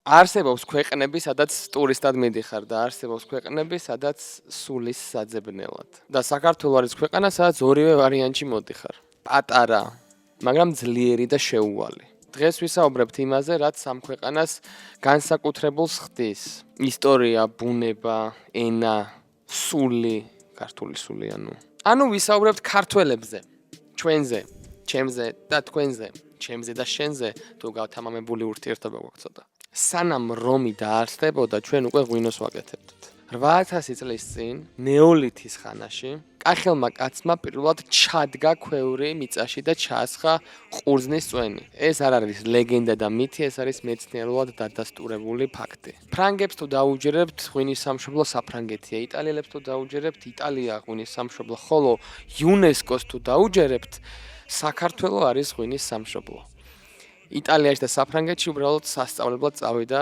არსებობს ქვეყნები, სადაც ტურისტად მიდიხარ და არსებობს ქვეყნები, სადაც სულის საძებნელად. და საქართველო არის ქვეყანა, სადაც ორივე ვარიანტში მოდიხარ. პატარა, მაგრამ ძლიერი და შეუვალი. დღეს ვისაუბრებთ იმაზე, რაც ამ ქვეყანას განსაკუთრებულს ხდის. ისტორია, ბუნება, ენა, სული, ქართული სული ანუ ვისაუბრებთ ქართველებზე, ჩვენზე, ჩემზე და თქვენზე, ჩემზე და შენზე, თუ გავთამამებული ურთიერთობა გვაქვს ცოტა. სანამ რომი დაარსდებოდა, ჩვენ უკვე ღვინოს ვაკეთებდით. 8000 წლის წინ, ნეოლითის ხანაში, კახელმა კაცმა პირველად ჩადგა ქვევრი მიწაში და ჩაასხა ყურძნის წვენი. ეს არ არის ლეგენდა და მითი, ეს არის მეცნიერულად დადასტურებული ფაქტი. ფრანგებს თუ დაუჯერებთ, ღვინის სამშობლო საფრანგეთია. იტალიელებს თუ დაუჯერებთ, იტალია ღვინის სამშობლო, ხოლო იუნესკოს თუ დაუჯერებთ, საქართველო არის ღვინის სამშობლო. იტალიაში და საფრანგეთში უბრალოდ სასწავლებლად წავიდა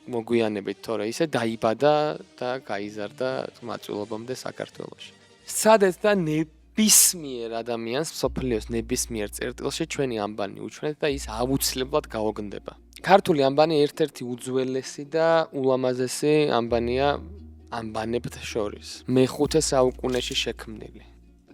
მოგვიანებით, თორე ისე დაიბადა და გაიზარდა მაწვილობამდე საქართველოში. სადაც და ნებისმიერ ადამიანს მსოფლიოს ნებისმიერ წერტილში ჩვენი ამბანი უჩვენეთ და ის აუცილებლად გაოგნდება. ქართული ამბანი ერთ-ერთი უძველესი და ულამაზესი ამბანია ამბანებთ შორის. მე-5 საუკუნეში შექმნილი.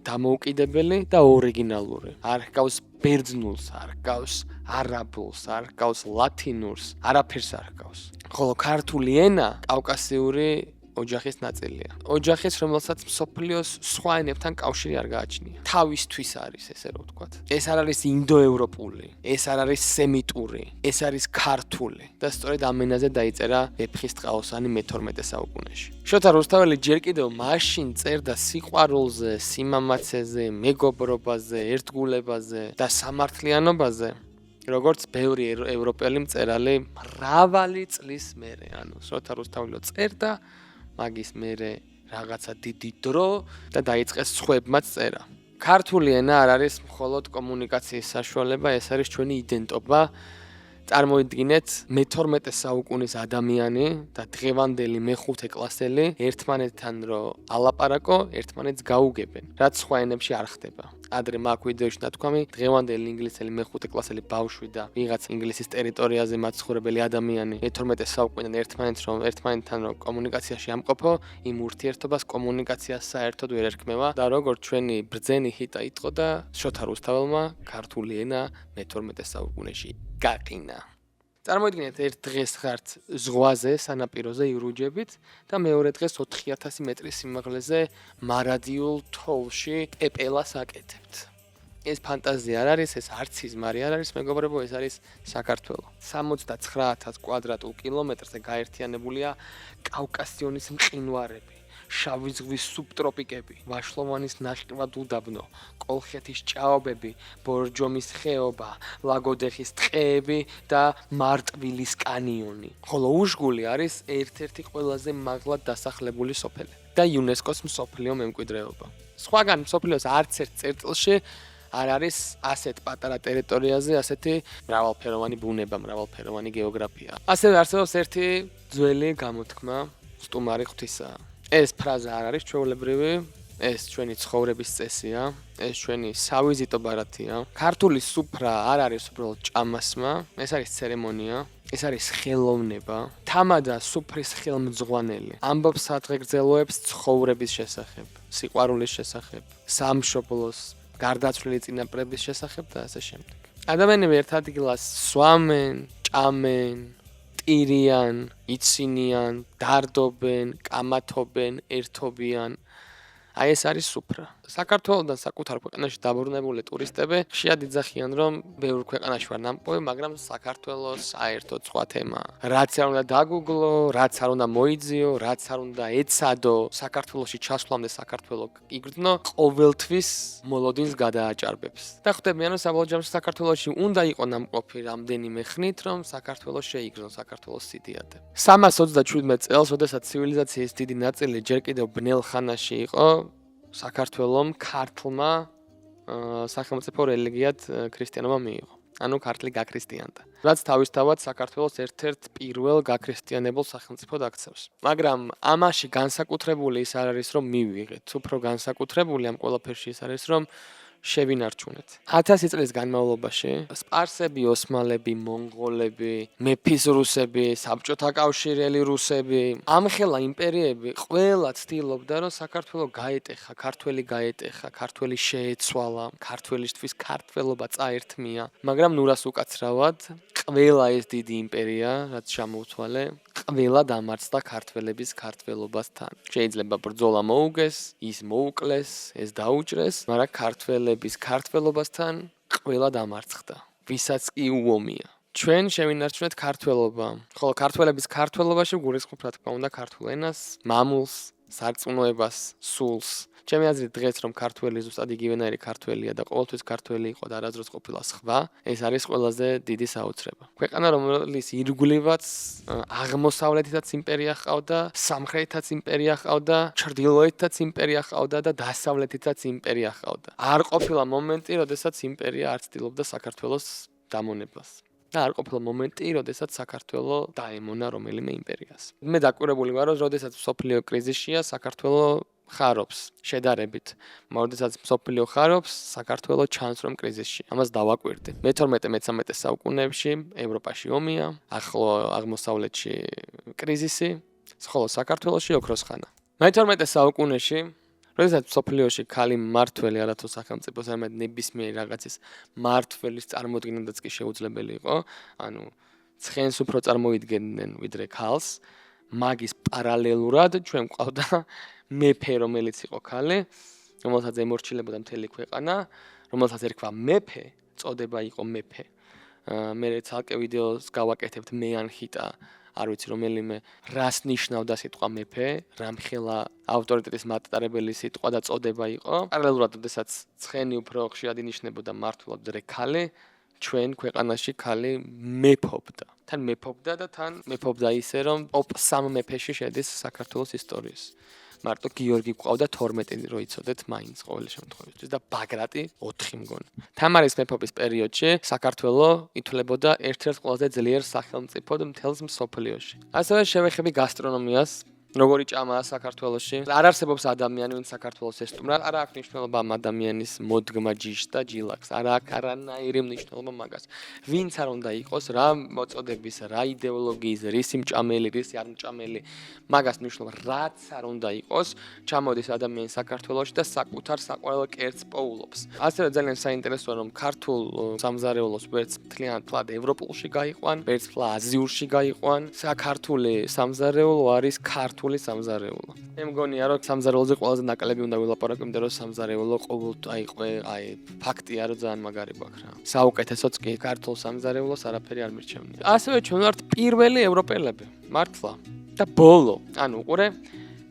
დამოუკიდებელი და ორიგინალური. არ ჰგავს ბერძნულს, არ ჰგავს არაბულს, არ ჰგავს ლათინურს, არაფერს არ ჰგავს. ხოლო ქართული ენა კავკასიური ოჯახის ნაწილია. ოჯახის, რომელსაც მსოფლიოს სხვა ენებთან კავშირი არ გააჩნია. თავისთვის არის, ესე რომ ვთქვათ. ეს არ არის ინდოევროპული, ეს არ არის სემიტური, ეს არის ქართული. და სწორედ ამ ენაზე დაიწერა ვეფხისტყაოსანი მე-12 საუკუნეში. შოთა რუსთაველი ჯერ კიდევ მაშინ წერდა სიყვარულზე, სიმამაცეზე, მეგობრობაზე, ერთგულებაზე და სამართლიანობაზე, როგორც ბევრი ევროპელი მწერალი მრავალი წლის მერე. შოთა რუსთაველი წერდა მაგის მერე რაღაცა დიდი დრო და დაიწყეს სხვებმაც წერა. ქართული ენა არ არის მხოლოდ კომუნიკაციის საშუალება, ეს არის ჩვენი იდენტობა. წარმოიდგინეთ მე-12 საუკუნის ადამიანი და დღევანდელი მე-5 კლასელი ერთმანეთთან რო ალაპარაკო, ერთმანეთს გაუგებენ, რაც სხვა ენებში არ ხდება. ადრე მაგ ვიდეოში ნათქვამი, დღევანდელი ინგლისელი მე-5 კლასელი ბავშვი და ვიღაც ინგლისის ტერიტორიაზე მაცხოვრებელი ადამიანი მე-12 საუკუნიდან ერთმანეთთან რო კომუნიკაციაში ამყოფო, იმ ურთიერთობას კომუნიკაციას საერთოდ ვერ ერქმევა და როგორც ჩვენი ბრძენი ჰიტა იტყო და შოთა რუსთაველმა ქართული ენა მე-12 საუკუნეში გაყინა. წარმოიდგინეთ, ერთ დღეს ხართ ზღვაზე, სანაპიროზე ირუჯებით და მეორე დღეს 4000 მეტრის სიმაღლეზე მარადიულ თოვლში პეპელას აკეთებთ. ეს ფანტაზია არ არის, ეს არც სიზმარი არ არის, მეგობრებო, ეს არის საქართველო. 69000 კვადრატულ კილომეტრზე გაერთიანებულია კავკასიონის მყინვარები. შავი ზღვის სუბტროპიკები, ვაშლოვანის ნახევარ უდაბნო, კოლხეთის ჭაობები, ბორჯომის ხეობა, ლაგოდეხის ტყეები და მარტვილის კანიონი. ხოლო უშგული არის ერთ-ერთი ყველაზე მაღლად დასახლებული სოფელი და იუნესკოს მსოფლიო მემკვიდრეობა. სხვაგან მსოფლიოს არც ერთ წერტილში არ არის ასეთ პატარა ტერიტორიაზე ასეთი მრავალფეროვანი ბუნება, მრავალფეროვანი გეოგრაფია. ასევე არსებობს ერთი ძველი გამოთქმა სტუმარი ღვთისაა. ეს ფრაზა არ არის ჩვეულებრივი, ეს ჩვენი ცხოვრების წესია, ეს ჩვენი სავიზიტო ბარათია. ქართული სუფრა არ არის უბრალოდ ჭამასმა, ეს არის ცერემონია, ეს არის ხელოვნება. თამადა სუფრის ხელმძღვანელი. ამბობს სადღეგრძელოებს ცხოვრების შესახებ, სიყვარულის შესახებ, სამშობლოს, გარდაცვლილი წინაპრების შესახებ და ასე შემდეგ. ადამიანები ერთ ადგილას სვამენ, ჭამენ, ირიან, იცინიან, დარდობენ, კამათობენ, ერთობიან. აი ეს არის სუფრა. საქართველოდან საკუთარ ქვეყანაში დაბრუნებული ტურისტები ხშირად იძახიან, რომ ბევრ ქვეყანაში ვარ ნამყოფი, მაგრამ საქართველოს საერთოდ სხვა თემაა. რაც არ უნდა დაგუგლო, რაც არ უნდა მოიძიო, რაც არ უნდა ეცადო, საქართველოში ჩასვლამდე საქართველო იგრძნო, ყოველთვის მოლოდინს გადააჭარბებს. და ხვდები, საბოლოო ჯამში საქართველოში უნდა იყო ნამყოფი რამდენიმე ხნით, რომ საქართველო შეიგრძნო, საქართველოს სიდიადე. 327 წელს, როდესაც ცივილიზაციის დიდი ნაწილი ჯერ კიდევ ბნელ ხანაში იყო, საქართველომ ქართლმა სახელმწიფო რელიგიად ქრისტიანობა მიიღო. ანუ ქართლი გაქრისტიანდა. რაც თავისთავად საქართველოს ერთ-ერთ პირველ გაქრისტიანებულ სახელმწიფოდ აქცევს. მაგრამ ამაში განსაკუთრებული ის არ არის, რომ მივიღეთ. უფრო განსაკუთრებული ამ ყველაფერში ის არის, რომ შევინარჩუნეთ. 1000 წლის განმავლობაში სპარსები, ოსმალები, მონღოლები, მეფის რუსები, საბჭოთა კავშირელი რუსები, ამხელა იმპერიები ყველა ცდილობდა, რომ საქართველო გაეტეხა, ქართველი გაეტეხა, ქართველი შეეცვალა, ქართველისთვის ქართველობა წაერთმია, მაგრამ ნურას უკაცრავად ყველა ეს დიდი იმპერია, რაც ჩამოუთვალე, ყველა დამარცხდა ქართველების ქართველობასთან. შეიძლება ბრძოლა მოუგეს, ის მოუკლეს, ეს დაუჭრეს, მაგრამ ქართველების ქართველობასთან ყველა დამარცხდა. ვისაც კი უომია. ჩვენ შევინარჩუნეთ ქართველობა. ხოლო ქართველების ქართველობაში გულისხმობ რა თქმა უნდა ქართულ ენას, მამულს, სარწმუნოებას, სულს. ჩემი აზრით დღეს რომ ქართველი ზუსტად იგივენაირი ქართველია და ყოველთვის ქართველი იყო და არასდროს ყოფილა სხვა, ეს არის ყველაზე დიდი საოცრება. ქვეყანა რომელიც ირგვლივაც აღმოსავლეთითაც იმპერია ჰყავდა, სამხრეთითაც იმპერია ჰყავდა, ჩრდილოეთითაც იმპერია ჰყავდა და დასავლეთითაც იმპერია ჰყავდა. არ ყოფილა მომენტი, როდესაც იმპერია არ ცდილობდა საქართველოს დამონებას. და არ ყოფილა მომენტი, როდესაც საქართველო დაემონა რომელიმე იმპერიას. მე დაკვირებული ვარ, რომ როდესაც მსოფლიო კრიზისშია, საქართველო ხარობს შედარებით. როდესაც მსოფლიო ხარობს, საქართველო ჩანს რომ კრიზისში. ამას დავაკვირდი. მე-12-13 საუკუნეებში ევროპაში ომია, ახლო აღმოსავლეთში კრიზისი, ხოლო საქართველოში ოქროს ხანა. მე-12 საუკუნეში როდესაც მსოფლიოში ქალი მმართველი არათუ სახელმწიფოს არამედ ნებისმიერი რაღაცის მმართველის წარმოდგენადაც კი შეუძლებელი იყო, ანუ ცხენს უფრო წარმოიდგენდნენ ვიდრე ქალს, მაგის პარალელურად ჩვენ გვყავდა მეფე, რომელიც იყო ქალი, რომელსაც ემორჩილებოდა მთელი ქვეყანა, რომელსაც ერქვა მეფე, წოდება იყო მეფე. მე ცალკე ვიდეოს გავაკეთებთ მეანხიტა არ ვიცი რომელიმე რას ნიშნავდა სიტყვა მეფე, რამხელა ავტორიტეტის მატარებელი სიტყვა და წოდება იყო. პარალელურად, როდესაც ცხენი უფრო ხშირად ინიშნებოდა მმართველად ვიდრე ქალი, ჩვენ ქვეყანაში ქალი მეფობდა. თან მეფობდა და თან მეფობდა ისე, რომ ტოპ 3 მეფეში შედის საქართველოს ისტორიის. მარტო გიორგი გვყავდა 12 რო იცოდეთ მაინც ყოველ შემთხვევაში და ბაგრატი 4 მგონი. თამარის მეფობის პერიოდში საქართველო ითვლებოდა ერთ-ერთ ყველაზე ძლიერ სახელმწიფოდ მთელს მსოფლიოში. ასევე შევეხები გასტრონომიას, როგორი ჭამაა საქართველოში. არ არსებობს ადამიანი, ვინც საქართველოს ესტუმრა, არ აქვს მნიშვნელობა ამ ადამიანის მოდგმა ჯიშს და ჯილაკს. არ აქვს არანაირი მნიშვნელობა მაგას. ვინც არ უნდა იყოს, რა მოწოდების, რა იდეოლოგიის, რისი მჭამელი, რისი არ მჭამელი, მაგას მნიშვნელობა რაც არ უნდა იყოს, ჩამოდის ადამიანი საქართველოში და საკუთარ საყვარელ კერძს პოულობს. ასევე ძალიან საინტერესოა, რომ ქართულ სამზარეულოს ვერც მთლიანად ევროპულში გაიყვან, ვერც აზიურში გაიყვან. საქართველოს სამზარეულო არის ქართული სამზარეულო. მე მგონია რომ სამზარეულოზე ყველაზე ნაკლები უნდა ვილაპარაკო, იმიტომ რომ სამზარეულო ყოველთვის ფაქტია რომ ძალიან მაგარი გვაქვს რა. საუკეთესოც კი ქართულ სამზარეულოს არაფერი არ მირჩევნია. ასევე ჩვენ ვართ პირველი ევროპელები, მართლა. და ბოლო, ანუ უყურე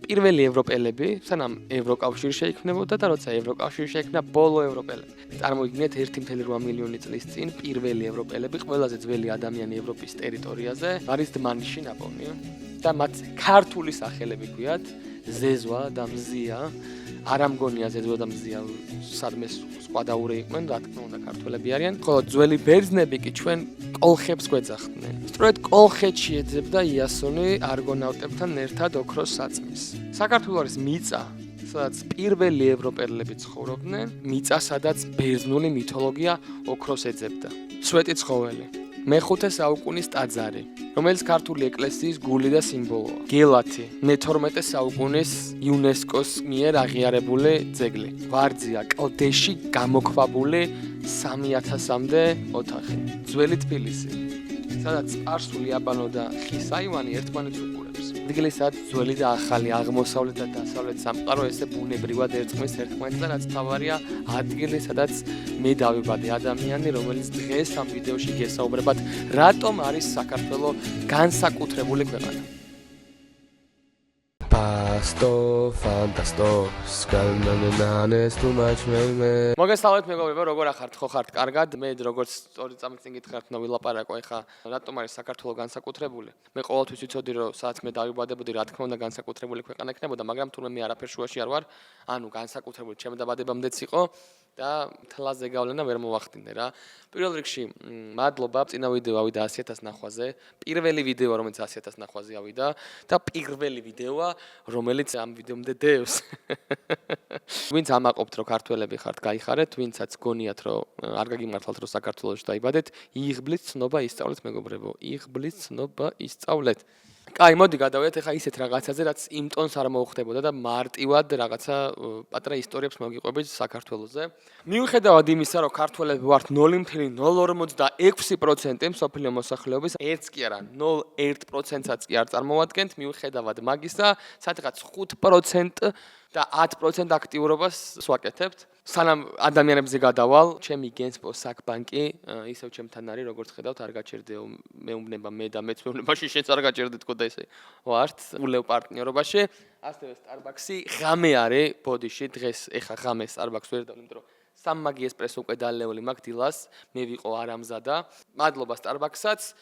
პირველი ევროპელები, სანამ ევროკავშირი შეიქმნებოდა და როცა ევროკავშირი შეიქმნა ბოლო ევროპელები. წარმოიდგინეთ 1.8 მილიონი წლის წინ პირველი ევროპელები, ყველაზე ძველი ადამიანი ევროპის ტერიტორიაზე, არის დმანიში ნაპოვნი და მათ ქართული სახელები ქვიათ, ზეზვა და მზია. არ ამგონია ზეზვა და მზია სადმე სხვადაური იყვნენ, რა თქმა უნდა ქართველები არიან. ხოლო ძველი ბერძნები კი ჩვენ კოლხებს გვეძახდნენ. სწორედ კოლხეთში ეძებდა იასონი არგონავტებთან ერთად ოქროს საწმის. საქართველო არის მიწა, სადაც პირველი ევროპელები ცხოვრობდნენ, მიწა, სადაც ბერძნული მითოლოგია ოქროს ეძებდა. სვეტი ცხოველი. მე-5 საუკუნის ტაძარი, რომელიც ქართული ეკლესიის გული და სიმბოლოა. გელათი, მე-12 საუკუნის იუნესკოს მიერ აღიარებული ძეგლი. ვარძია, კლდეში გამოქვაბული 3000-მდე ოთახი. ძველი თბილისი, სადაც სპარსული, აბანო და ხის აივანი ერთმანეთს უყურებს. ადგილი, სადაც ძველი და ახალი აღმოსავლეთ და დასავლეთ სამყარო ესე ბუნებრივად ერწყმის ერთმანეთს, რაც თავარია ადგილი, სადაც მე დავიბადე ადამიანი, რომელიც დღეს ამ ვიდეოში გესაუბრებათ, რატომ არის საქართველო განსაკუთრებული ქვეყანა. Pasto, fantasto, skalmanananes too much me. მოგესალმებით მეგობრებო, როგორ ახართ? ხო ხართ კარგად? მე როგორც სწორი წამით წინ გითხრათ, უნდა ვილაპარაკო ეხა რატომ არის საქართველო განსაკუთრებული. მე ყოველთვის ვიცოდი, რომ სადაც მე დავიბადებოდი, რა თქმა უნდა განსაკუთრებული ქვეყანა იქნებოდა, მაგრამ თურმე მე არაფერ შუაში არ ვარ, ანუ განსაკუთრებული ჩემ დაბადებამდეც იყო და თლაზე გავლენა ვერ მოვახდინე რა. პირველ რიგში მადლობა, წინა ვიდეო ავიდა 100,000 ნახვაზე. პირველი ვიდეო, რომელიც 100,000 ნახვაზე ავიდა და პირველი ვიდეოა, რომელიც რომელიც ამ ვიდეომდე დევს. ვინც ამაყობთ, რომ ქართველები ხართ, გაიხარეთ, ვინცაც გონიათ, რომ არ გაგიმართლათ, რომ საქართველოში დაიბადეთ, იღბლით ცნობა ისწავლეთ, მეგობრებო, იღბლით ცნობა ისწავლეთ. კაი, მოდი გადავიდეთ ახლა ისეთ რაღაცაზე, რაც იმ ტონს არ მოუხდებოდა და მარტივად რაღაცა პატარა ისტორიებს მოგიყვებით საქართველოზე. მიუხედავად იმისა, რომ ქართველები ვართ 0.046% მსოფლიო მოსახლეობის, ერთს კი არა, 0.1%-საც კი არ წარმოვადგენთ, მიუხედავად მაგისა, სადღაც 5% და 10% აქტიურობას ვაკეთებთ. სანამ ადამიანებზე გადავალ, ჩემი გენსპო საკბანკი ისევ ჩემთან არის, როგორც ხედავთ, არ გაჩერდეო, მეუბნება მე და მეც მეუბნებაში შენც არ გაჩერდე თქო და ესე ვართ ულევ პარტნიორობაში. ასევე Starbucks-ი ღამე არის ბოდიში, დღეს ეხა ღამე Starbucks ვერ დავ, იმიტომ რომ სამმაგი ესპრესო უკვე დალეული მაქვს დილას, მე ვიყო არამზადა. მადლობა Starbucks-საც.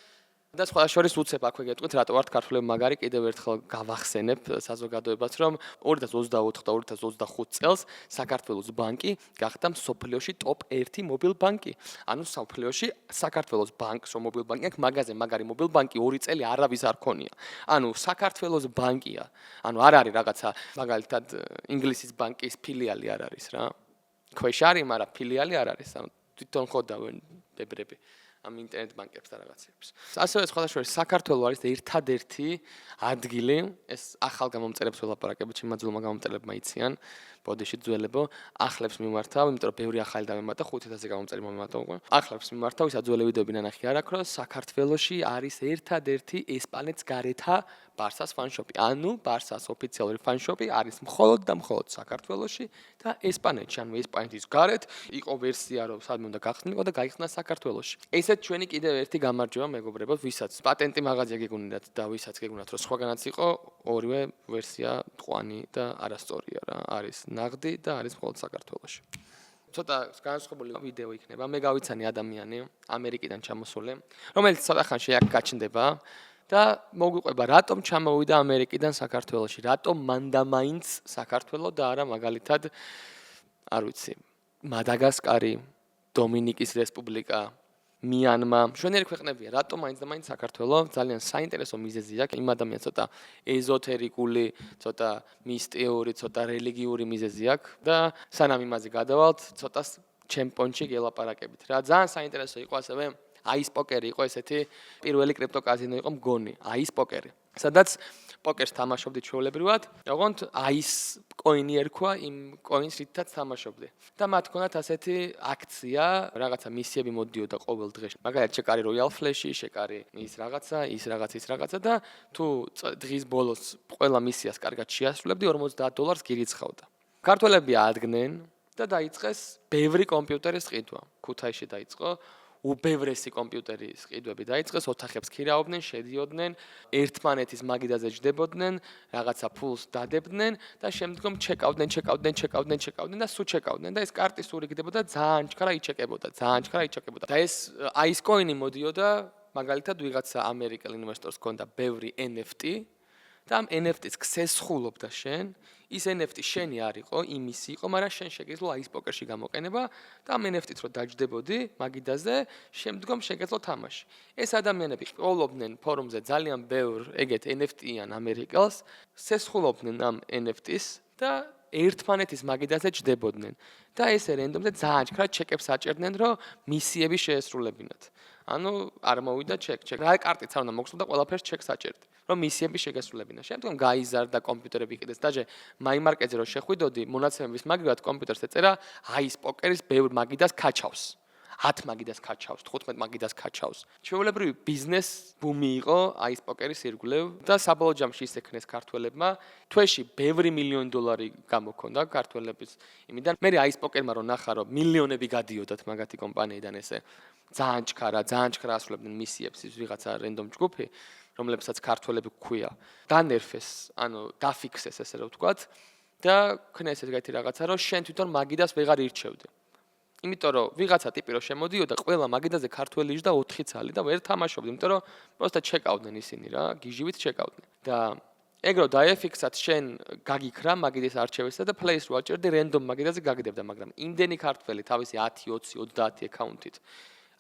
და სხვა შორის უცებ აქვე გეტყვით, რატო ვართ ქართველები მაგარი, კიდევ ერთხელ გავახსენებ საზოგადოებას, რომ 2024 და 2025 წელს საქართველოს ბანკი გახდა მსოფლიოში ტოპ 1 მობილ ბანკი. ანუ მსოფლიოში საქართველოს ბანკს, რომ მობილ ბანკი აქვს, მაგაზე მაგარი მობილ ბანკი 2 წელი არავის არ ქონია. ანუ საქართველოს ბანკია. ანუ არ არის რაღაცა მაგალითად ინგლისის ბანკის ფილიალი არ არის რა. ქვეშ არის, მაგრამ ფილიალი არ არის. ანუ თვითონ ხოდავენ ბებრები. ამ ინტერნეტ ბანკებს და რაღაცებს. ასევე სხვადასხვა საქართველოს არის ერთადერთი ადგილი, ეს ახალ გამომწერებს ველაპარაკებით, ჩემმა ძველმა გამომწერებმა იციან, ბოდიში ძველებო, ახლებს მიმართავ, იმიტომ რომ ბევრი ახალი დამემატა, 5000-ზე გამომწერი მომემატა უკვე. ახლებს მიმართავ, ისა ძველი ვიდეოები ნანახი არ აქვს, რომ საქართველოში არის ერთადერთი ესპანეთს გარეთა ბარსას ფანშოპი. ანუ ბარსას ოფიციალური ფანშოპი არის მხოლოდ და მხოლოდ საქართველოში და ესპანეთში. ანუ ესპანეთის გარეთ იყო ვერსია, რომ სადმე უნდა გახსნილიყო და გაიხსნა საქართველოში. ესეც ჩვენი კიდევ ერთი გამარჯვება მეგობრებო, ვისაც პატენტი მაღაზია გეგუნათ და ვისაც გეგუნათ, რომ სხვაგანაც იყო, ორივე ვერსია მწვანი და არასწორია რა. არის ნაღდი და არის მხოლოდ საქართველოში. ცოტა განსხვავებული ვიდეო იქნება. მე გავიცანი ადამიანი ამერიკიდან ჩამოსული, რომელიც ცოტა ხანში აქ გაჩნდება და მოგვიყვება, რატომ ჩამოვიდა ამერიკიდან საქართველოში, რატომ მანდამაინც საქართველო და არა მაგალითად არ ვიცი, მადაგასკარი, დომინიკის რესპუბლიკა, მიანმა, მშვენიერი ქვეყნებია, რატომ მაინც და მაინც საქართველო ძალიან საინტერესო მიზეზი აქვს, იმ ადამიანს ცოტა ეზოთერიკული, ცოტა მისტიური, ცოტა რელიგიური მიზეზი აქვს და სანამ იმაზე გადავალთ, ცოტა ჩემპიონში გელაპარაკებით. რა ძალიან საინტერესო იყო ასევე აის პოკერი იყო ესეთი პირველი კრიპტოკაზინო იყო მგონი, აის პოკერი. სადაც პოკერს თამაშობდი ჩვეულებრივად, ოღონდ აის კოინი ერქვა იმ კოინს, რითაც თამაშობდი. და მათ ჰქონდათ ასეთი აქცია, რაღაცა მისიები მოდიოდა ყოველ დღეში. მაგალითად, შეკარი Royal Flash-ი, შეკარი ის რაღაცა და თუ დღის ბოლოს ყველა მისიას კარგად შეასრულებდი, $40 გირიცხავდა. ქართველები ადგენენ და დაიწყეს ბევრი კომპიუტერის ყიდვა. ქუთაისში დაიწყო უბევრესი კომპიუტერის ყიდვები დაიწყეს, ოთახებს ქირაობდნენ, შედიოდნენ, ერთმანეთის მაგიდაზე ჯდებოდნენ, რაღაცა ფულს დადებდნენ და შემდგომ ჩეკავდნენ და სულ ჩეკავდნენ და ეს კარტი სულ იგდებოდა, ძალიან ჩქარა იჩეკებოდა. და ეს აის კოინი მოდიოდა, მაგალითად ვიღაცა ამერიკელ ინვესტორს ჰქონდა ბევრი NFT და ამ NFT-ს ქსესხულობდა შენ, ის NFT შენი არ იყო, იმისი იყო, მაგრამ შენ შეგეძლო აის პოკერში გამოყენება და ამ NFT-ს რო დაჯდებოდი მაგიდაზე, შემდგომ შეგეძლო თამაში. ეს ადამიანები ყოლობდნენ ფორუმზე ძალიან ბევრ ეგეთ NFT-იან ამერიკელს, სესხულობდნენ ამ NFT-ს და ერთმანეთის მაგიდაზე ჯდებოდნენ. და ესე რენდომზე ძალიან ჩქრა ჩეკებს აჭერდნენ, რომ მისიები შეესრულებინათ. ანუ არ მოვიდა ჩეკ. რა კარტიც არ უნდა მოგსულ და ყველაფერს ჩეკს აჭერდი. რომ მისიები შეგესრულებინა. შემდგომ გაიზარდა კომპიუტერები იყიდეს. დაჟე მაიმარკეტზე რო შეხვიდოდი, მონაცემების მაგივად კომპიუტერს ეწერა აის პოკერის ბევრ მაგიდას ქაჩავს. 10 მაგიდას ქაჩავს, 15 მაგიდას ქაჩავს. ჩვეულებრივი ბიზნეს ბუმი იყო აის პოკერის ირგვლივ და საბოლოო ჯამში ის ეკნეს ქართველებმა. თვეში ბევრი მილიონი დოლარი გამოქონდა ქართველების იმიდან. მე აის პოკერმა რო ნახა, რომ მილიონები გადიოდათ მაგათი კომპანიიდან ესე ძალიან ჩქარა ასრულებდნენ მისიებს ის ვიღაცა რენდომ ჯგუფი, რომლებსაც ქართველები გქვია. დანერფეს, ანუ დაფიქსეს ესე რომ ვთქვათ და ქნეს ეგეთი რაღაცა, რომ შენ თვითონ მაგიდას ვეღარ ირჩევდი. იმიტომ რომ ვიღაცა ტიპი რო შემოდიოდა, ყველა მაგიდაზე ქართველი იჯდა 4 ცალი და ვერ თამაშობდი, იმიტომ რომ პროსტა ჩეკავდნენ ისინი რა, გიჟივით ჩეკავდნენ. და ეგ რო დაეფიქსად შენ გაგიქრა მაგიდის არჩევისა და პლეის რო აჭერდი რენდომ მაგიდაზე გაგდებდა, მაგრამ იმდენი ქართველი თავისი 10, 20, 30 აკაუნტით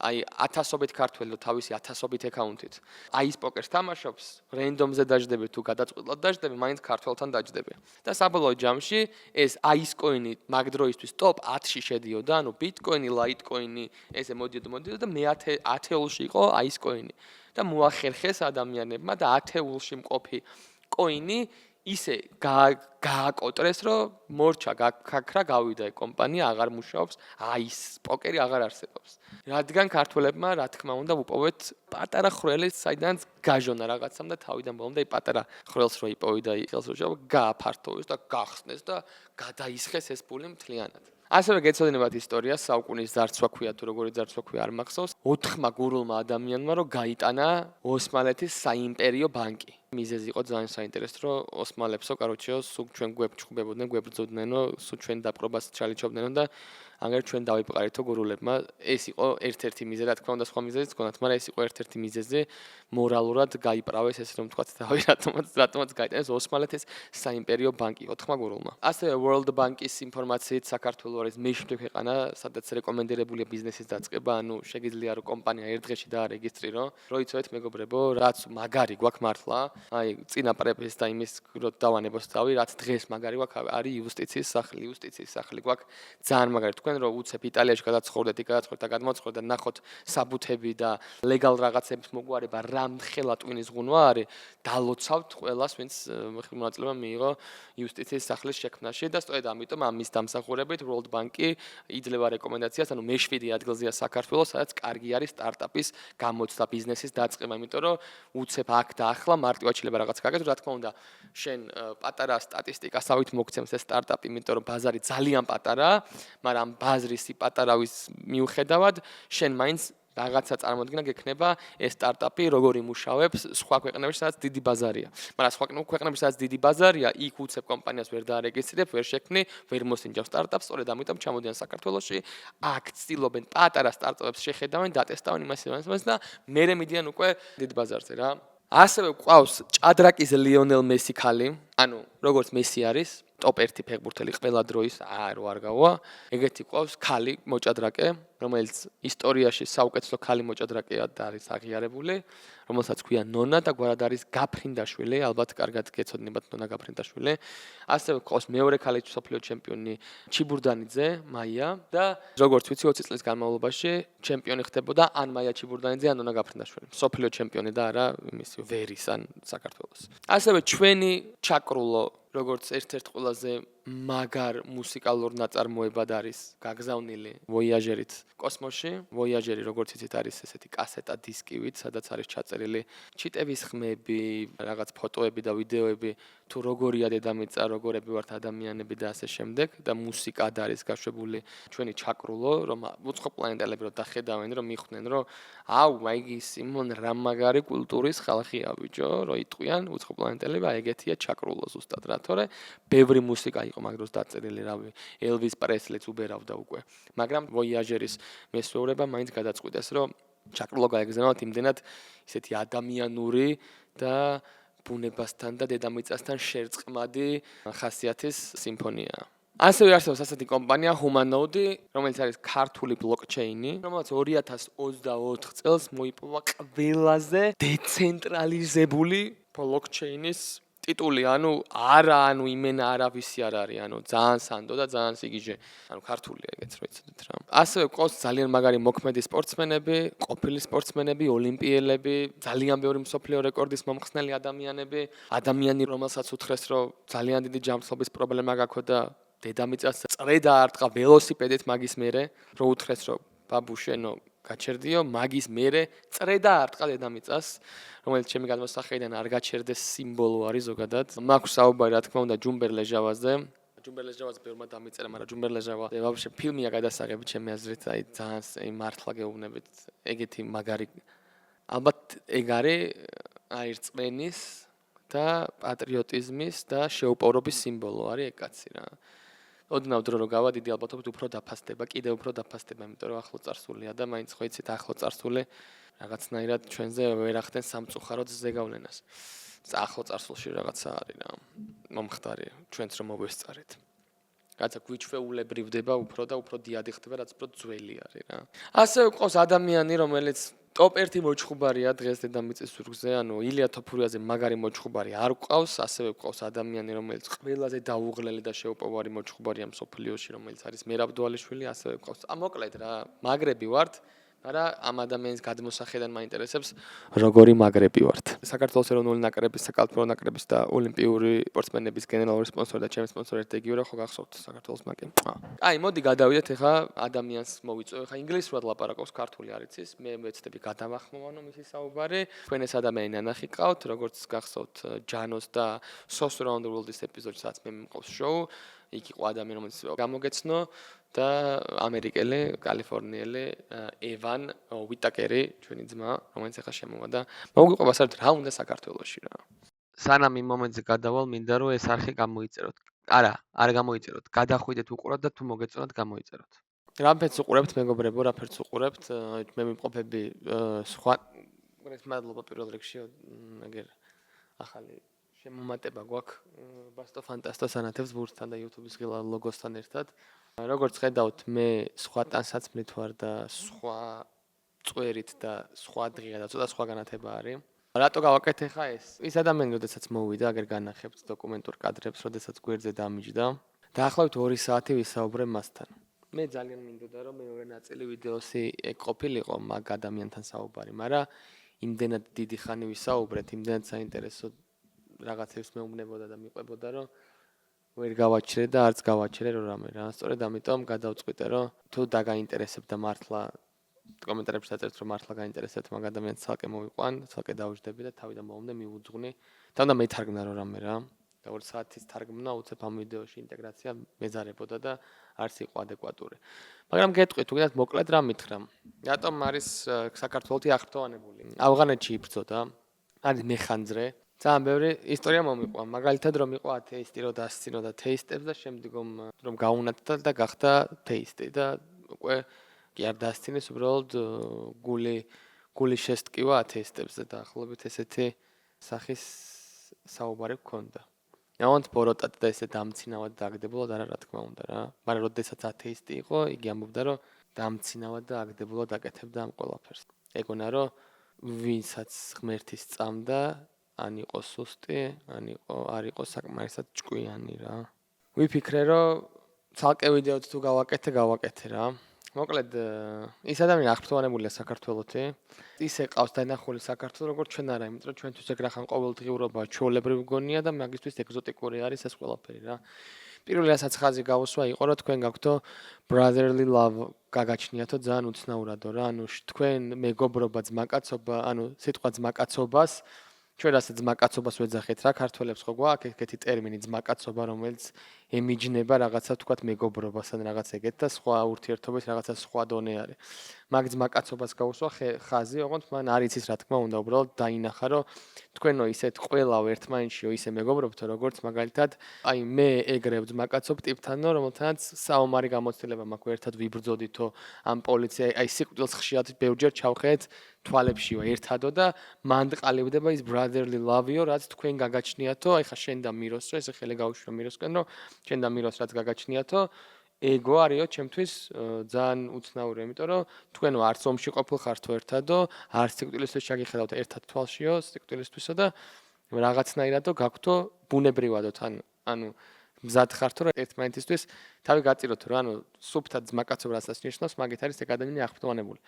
აი 1000-ობით ქართველი თავისი 1000-ობით აკაუნტით. აი ის პოკერს თამაშობს, რენდომზე დაждები თუ გადაწყვეტილად დაждები, მაინც ქართველთან დაждები. და საბოლოო ჯამში ეს აის კოინი მაგ დროისთვის ტოპ 10-ში შედიოდა, ანუ ბიტკოინი, ლაიტკოინი, ესე მოდიოდა და მე 10-ულში იყო აის კოინი. და მოახერხეს ადამიანებმა და 10-ულში მყოფი კოინი ისე გააკოტრეს, რომ მორჩა, გაქაქრა, გავიდა ეს კომპანია, აღარ მუშაობს, აის პოკერი აღარ არსებობს. რადგან ქართველებმა, რა თქმა უნდა, უპოვეთ პატარა ხრელს, საიდანაც გაჟონა რაღაცამ და თავიდან ბოლომდე აი პატარა ხრელს რო იპოვიდა, ხელს რო შევა, გააფართოვეს და გახსნეს და გადაისხეს ეს პული მთლიანად. ასევე გეცოდინებათ ისტორია, საუკუნის ძარცვა ქვია თუ როგორი ძარცვა ქვია არ მახსოვს. 4 გურულმა ადამიანმა რო გაიტანა ოსმალეთის საიმპერიო ბანკი. მიზეზი იყო ძალიან საინტერესო, რომ ოსმალებსო, კაროჩეო, სულ ჩვენ გვეჭუბებოდნენ, გვებრძოდნენ, სულ ჩვენ დაპყრობას ჩალიჩობდნენ და აგერ ჩვენ დავიპყარითო გურულებმა. ეს იყო ერთ-ერთი მიზეზი, რა თქმა უნდა, სხვა მიზეზიც ჰქონდათ, მაგრამ ეს იყო ერთ-ერთი მიზეზი მორალურად გაიპრავეს ეს რომ თქვა თავი რატომაც გაიტანეს ოსმალეთის საიმპერიო ბანკი 4 გურულმა. ასევე World Bank-ის ინფორმაციით საქართველოს არის მეშვიდე ქვეყანა, სადაც რეკომენდირებულია ბიზნესის დაწყება, ანუ შეგიძლია რომ კომპანია ერთ დღეში დაარეგისტრირო. რო იცოდეთ მეგობრებო, რაც მაგარი გვაქვს მართლა, აი წინა პრეფეს და იმის რო დავანებოს თავი, რაც დღეს მაგარი გვაქვს, არის იუსტიციის სახლი გვაქვს. ძალიან მაგარი თქვენ რომ უცებ იტალიაში გადაცხოვრდეთ, და გადმოцხოვრდეთ და ნახოთ საბუთები და ლეგალ რაღაცების მოგვარება რამხელა ტვინის ღუნვა არის, დალოცავთ ყველას, ვინც მონაწილეობა მიიღო იუსტიციის სახლის შექმნაში და სწორედ ამიტომ ამის დამსახურებით World Bank-ი იძლევა რეკომენდაციას, ანუ მე-7 ადგილზეა საქართველოს, სადაც კარგი არის სტარტაპის გამოცდა, ბიზნესის დაწყება, იმიტომ რომ უცებ აქ და ახლა მარტივად შეიძლება რაღაც გაკეთო, რა თქმა უნდა, შენ პატარა სტატისტიკასავით მოგცემს ეს სტარტაპი, იმიტომ რომ ბაზარი ძალიან პატარაა, მაგრამ ბაზრის პატარავის მიუხედავად, შენ მაინც რაღაცა წარმოდგენა გექნება ეს სტარტაპი როგორ იმუშავებს სხვა ქვეყნებში, სადაც დიდი ბაზარია. მაგრამ სხვა ქვეყნებში, სადაც დიდი ბაზარია, იქ უცებ კომპანიას ვერ დაარეგისტრირებ, ვერ შექმნი, ვერ მოსინჯავს სტარტაპს, სწორედ ამიტომ ჩამოდიან საქართველოში, აქ ცდილობენ პატარა სტარტაპებს შეხედავენ, დატესტავენ იმას და მერე მიდიან უკვე დიდ ბაზარზე რა. ასევე ყავს ჭადრაკის ლიონელ მესი ხალი, ანუ როგორც მესი არის ტოპ 1 ფეხბურთელი ყველა დროის, რო არ გავა. ეგეთი ყავს ხალი მოჭადრაკე, რომელიც ისტორიაში საუკეთესო ხალი მოჭადრაკეა და არის აღიარებული, რომელსაც ქვია ნონა და გვარად არის გაფრინდაშვილი, ალბათ კარგად გეცოდინებათ ნონა გაფრინდაშვილი. ასევე ყავს მეორე ხალი მსოფლიო ჩემპიონი ჩიბურდანიძე, მაია და როგორც ვიცი 20 წლის განმავლობაში ჩემპიონი ხდებოდა ან მაია ჩიბურდანიძე ან ნონა გაფრინდაშვილი. მსოფლიო ჩემპიონი და არა იმისი ვერის ან საქართველოს. ასევე ჩვენი ჩაკრულო როგორც ერთ-ერთ ყველაზე მაგარ მუსიკალურ ნაწარმოებად არის გაგზავნილი ვოიაჟერით კოსმოსში. ვოიაჟერი, როგორც იცით, არის ესეთი კასეტა დისკივით, სადაც არის ჩაწერილი ჩიტების ხმები, რაღაც ფოტოები და ვიდეოები, თუ როგორია დედამიწა, როგორები ვართ ადამიანები და ასე შემდეგ და მუსიკად არის გაშვებული ჩვენი ჩაკრულო, რომ უცხო პლანეტელები რომ დახედავენ, რომ მიხვდნენ, რომ აუ, მაიგი სიმონ რა მაგარი კულტურის ხალხია ბიჭო, რომ იტყვიან უცხო პლანეტელები, აი ეგეთია ჩაკრულო ზუსტად რა, თორე ბევრი მუსიკა იყო მაგ დროს დაწერილი, რავი, ელვის პრესლიც უბერავდა უკვე. მაგრამ ვოიაჟერის მესვეურება მაინც გადაწყვიტეს, რომ ჩაკრულო გაეგზავნათ იმდენად ისეთი ადამიანური და ბუნებასთან და დედამიწასთან შერწყმადი ხასიათის სიმფონია. ასევე არსებობს ასეთი კომპანია Humanoid, რომელიც არის ქართული ბლოკჩეინი, რომელიც 2024 წელს მოიპოვა ყველაზე დეცენტრალიზებული ბლოკჩეინის ტიტული, ანუ იმენა არავისი არ არის, ანუ ძალიან სანდო და ძალიან სიგიჟე, ანუ ქართულია ეგეც რო იცოდეთ რა. ასევე ყავს ძალიან მაგარი მოქმედი სპორტსმენები, ყოფილი სპორტსმენები, ოლიმპიელები, ძალიან ბევრი მსოფლიო რეკორდის მომხსნელი ადამიანი, რომელსაც უთხრეს, რომ ძალიან დიდი ჯანმრთელობის პრობლემა გაქვს და დედამიწას წრედა არტყა ველოსიპედით მაგის მერე, რო უთხრეს, რომ ბაბუ შენო გაჩერდიო, მაგის მერე წრედა არტყა დედამიწას, რომელიც ჩემი გადმოსახედიდან არ გაჩერდეს სიმბოლო არის ზოგადად. მაქვს საუბარი, რა თქმა უნდა, ჯუმბერ ლეჟავაზე. ჯუმბერ ლეჟავაზე ბევრმა დამიწერა, მაგრამ ჯუმბერ ლეჟავა ვაფშე ფილმია გადასაღები ჩემი აზრით, აი ძალიან მართლა გეუბნებით, ეგეთი მაგარი ალბათ ეგ არის რწმენის და პატრიოტიზმის და შეუპოვრობის სიმბოლო არის ეგ კაცი რა. ოდნავ დრო რო გავა, დიდი ალბათობით უფრო დაფასდება, კიდევ უფრო დაფასდება, იმიტომ რომ ახლო წარსულია და მაინც ხო იცით ახლო წარსული რაღაცნაირად ჩვენზე ვერ ახდენ სამწუხაროდ ზეგავლენას. ახლო წარსულში რაღაცა არის რა, მომხდარი ჩვენც რომ მოვესწარეთ. რაცა გვიჩვეულებრივდება უფრო და უფრო დიადი ხდება, რაც უფრო ძველი არის რა. ასევე ყავს ადამიანი, რომელიც ტოპ 1 მოჩხუბარია დღეს დედამიწის ზურგზე, ანუ ილია თოფურიაძე მაგარი მოჩხუბარი არ ყავს, ასევე ყავს ადამიანი, რომელიც ყველაზე დაუღლელი და შეუპოვარი მოჩხუბარია მსოფლიოში, რომელიც არის მერაბ დვალიშვილი, ასევე ყავს. მოკლედ რა, მაგრები ვართ. მაგრამ ამ ადამიანის გადმოსახედან მაინტერესებს როგორი მაგრები ვართ. საქართველოს ეროვნული ნაკრების, საკალათბურთო ნაკრების და ოლიმპიური სპორტსმენების გენერალური სპონსორი და ჩემი სპონსორი ერთ იგივე ხო გახსოვთ საქართველოს ნაკრები. აი, მოდი გადავიდეთ ახლა ადამიანს მოვიწვევ. ახლა ინგლისურად ლაპარაკობს, ქართული არ იცის. მე მეცდები გადავახმოვანო მისი საუბარი. თქვენ ეს ადამიანი ნანახი ყავთ, როგორც გახსოვთ ჯანოს და Sauce Around the World-ის ეპიზოდსაც მე მყავს შოუ. იქ იყო ადამიანი, რომელიც გამოგეცნო და ამერიკელი, კალიფორნიელი ევან ვიტაკერი, ჩვენი ძმა, რომელიც ახლა შემოვა და მოგიყვება საერთოდ რა უნდა საქართველოში რა. სანამ იმ მომენტზე გადავალ, მინდა რომ ეს არხი გამოიწეროთ. არა, არ გამოიწეროთ, გადახვიდეთ უყუროთ და თუ მოგეწონათ გამოიწეროთ. რამფერს უყურებთ, მეგობრებო, რამფერს უყურებთ, მე მიმყოფები სხვა ეს მადლობა პირველ რიგში, ეგერ ახალი შემომატება გვაქვს ბასტო ფანტასტოს ანათებს ბურთთან და YouTube-ის ღილა ლოგოსთან ერთად. როგორც ხედავთ, მე სხვა ტანსაცმლით ვარ და სხვა წვერით და სხვა დღეა და ცოტა სხვა განათება არის. რატო გავაკეთე ხა ეს? ის ადამიანი, როდესაც მოვიდა, აგერ განახებთ დოკუმენტურ კადრებს, როდესაც გვერდზე დამიჯდა. დაახლოებით 2 საათი ვისაუბრე მასთან. მე ძალიან მინდოდა რომ მეორე ნაწილი ვიდეოსი ყოფილიყო მაგ ადამიანთან საუბარი, მაგრამ იმდენად დიდი ხანი ვისაუბრეთ, იმდენად საინტერესო რაღაცებს მეუბნებოდა და მიყვებოდა, რომ ვერ გავაჩერე და არც გავაჩერე რამე რა. სწორედ ამიტომ გადავწყვიტე, რომ თუ დაგაინტერესებთ და მართლა კომენტარებში დაწერთ, რომ მართლა გაინტერესებთ მაგ ადამიანს, ცალკე მოვიყვან, ცალკე დავждები და თავიდან მოვამდე მივუძღვნი. თავდა მეთარგმნა რამე რა. და 2 საათის თარგმნა უცებ ამ ვიდეოში ინტეგრაცია მეძარებოდა და არც იყო ადეკვატური. მაგრამ გეტყვით, უგედათ მოკლედ რა მითხრა. რატომ არის საქართველოს აღფრთოვანებული? ავღანეთში იბრძოდა, არის მეხანძრე. ძალიან ბევრი ისტორია მომიყვა. მაგალითად რომ იყო ათეისტი, რომ დასცინოდა თეისტებს და შემდგომ რომ გაუნათდა და გახდა თეისტი და უკვე კი არ დასცინეს, უბრალოდ გული შესტკივა ათეისტებს და დაახლოებით ესეთი სახის საუბარი ჰქონდა. ნავანთ ბოროტად და ესე დამცინავად დააგდებულად არა რა თქმა უნდა რა. მაგრამ როდესაც ათეისტი იყო, იგი ამბობდა რომ დამცინავად და აგდებულად აკეთებდა ამ ყველაფერს. ეგონა რომ ვინცაც ღმერთის წამდა ან იყო სუსტი, არ იყო საკმარისად ჭკვიანი რა. ვიფიქრე რომ ცალკე ვიდეოც თუ გავაკეთე რა. მოკლედ ის ადამიანი აღფრთოვანებულია საქართველოში. ისე ყავს დანახული საქართველოს როგორც ჩვენ არა, იმიტომ რომ ჩვენთვის ეგ რახან ყოველდღიურობა ჩვეულებრივი გონია და მაგისთვის ეგზოტიკური არის ეს ყველაფერი რა. პირველი რასაც ხაზი გავუსვა იყო რომ თქვენ გაქვთო brotherly love გაგაჩნიათო ძალიან უცნაურადო რა. ანუ თქვენ მეგობრობა, ძმაკაცობა, ანუ სიტყვა ძმაკაცობას ჩვენ რასაც ძმაკაცობას ვეძახეთ რა, ქართველებს ხო გვაქვს ეგეთი ტერმინი ძმაკაცობა, რომელიც ემიჯნება რაღაცა თქვათ მეგობრობას ან რაღაც ეგეთ და სხვა ურთიერთობის რაღაცა სხვა დონე არის. მაგ ძმაკაცობას გაუსვა ხაზი, ოღონდ მან არ იცის რა თქმა უნდა, უბრალოდ დაინახა, რომ თქვენო ისეთ ყველავ ერთმანეთშიო ისე მეგობრობთო, როგორც მაგალითად, აი მე ეგრევ ძმაკაცობ ტიპთანო, რომელთანაც საომარი გამოცდილება მაქვს, ერთად ვიბრძოდითო ამ პოლიცია, აი სიკვდილს ხშირად ბევრჯერ ჩავხედეთ თვალებშიო ერთადო და მანდ ყალიბდება ის brotherly love-იო, რაც თქვენ გაგაჩნიათო, აი ხა შენ და მიროსო, ესე ხელი გაუშვრო მიროსკენ, რომ შენ და მიროს რაც გაგაჩნიათო, ეგო არისო ჩემთვის ძალიან უცნაური, იმიტომ რომ თქვენო არც ომში ყოფილხართ ერთადო, არც სიკვდილისთვის ჩაგიხედავთ ერთად თვალშიო, სიკვდილისთვისო და რაღაცნაირადო გაქვთო ბუნებრივადო თან, ანუ მზად ხართ რომ ერთმანეთისთვის თავი გაწიროთ რა, ანუ სუფთად ძმაკაცობა რასაც ნიშნავს, მაგით არის ეგ ადამიანი აღფრთოვანებული.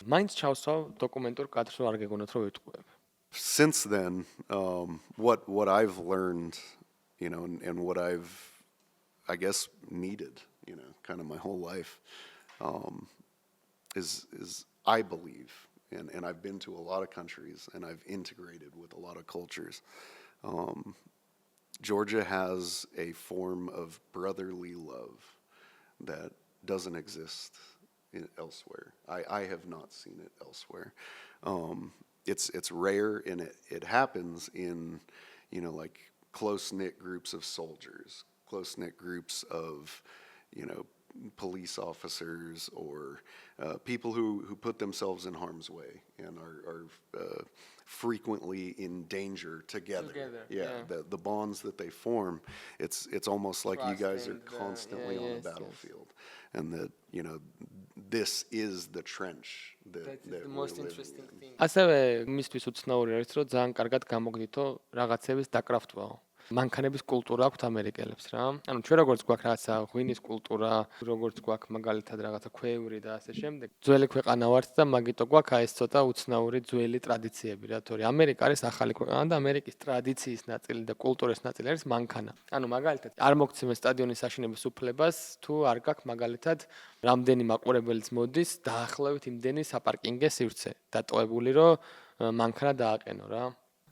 მაინც ჩავსვავ დოკუმენტურ კადრს რომ არ გეგონოთ რომ ვიტყუებ. Since then, what I've learned, and what I've, I guess, needed, kind of my whole life, is I believe, and I've been to a lot of countries, and I've integrated with a lot of cultures. Georgia has a form of brotherly love that doesn't exist elsewhere. I have not seen it elsewhere. It's rare, and it happens in, like close-knit groups of soldiers, close-knit groups of, police officers or people who put themselves in harm's way and are frequently in danger together. Yeah. The bonds that they form, it's almost like you guys are Trust and, constantly yeah, on yes, the battlefield, and that this is the trench that That's that the we're most living interesting in. thing. ასევე მისთვის უცნაური არის, რომ ძალიან კარგად გამოგდითო რაღაცების დაკრაფტვაო. მანქანების კულტურა აქვს ამერიკელებს რა. ანუ ჩვენ როგორც გვაქვს რაღაცა ღვინის კულტურა, როგორც გვაქვს მაგალითად რაღაცა ქვევრი და ასე შემდეგ. ძველი ქვეყანა ვართ და მაგიტო გვაქვს ეს ცოტა უცნაური ძველი ტრადიციები რა, თორე ამერიკა არის ახალი ქვეყანა და ამერიკის ტრადიციის ნაწილი და კულტურის ნაწილი არის მანქანა. ანუ მაგალითად არ მოგცემენ სტადიონის აშენების უფლებას, თუ არ გაქვს მაგალითად რამდენი მაყურებელიც მოდის დაახლოებით იმდენი საპარკინგე სივრცე დატოვებული, რომ მანქანა დააყენო რა.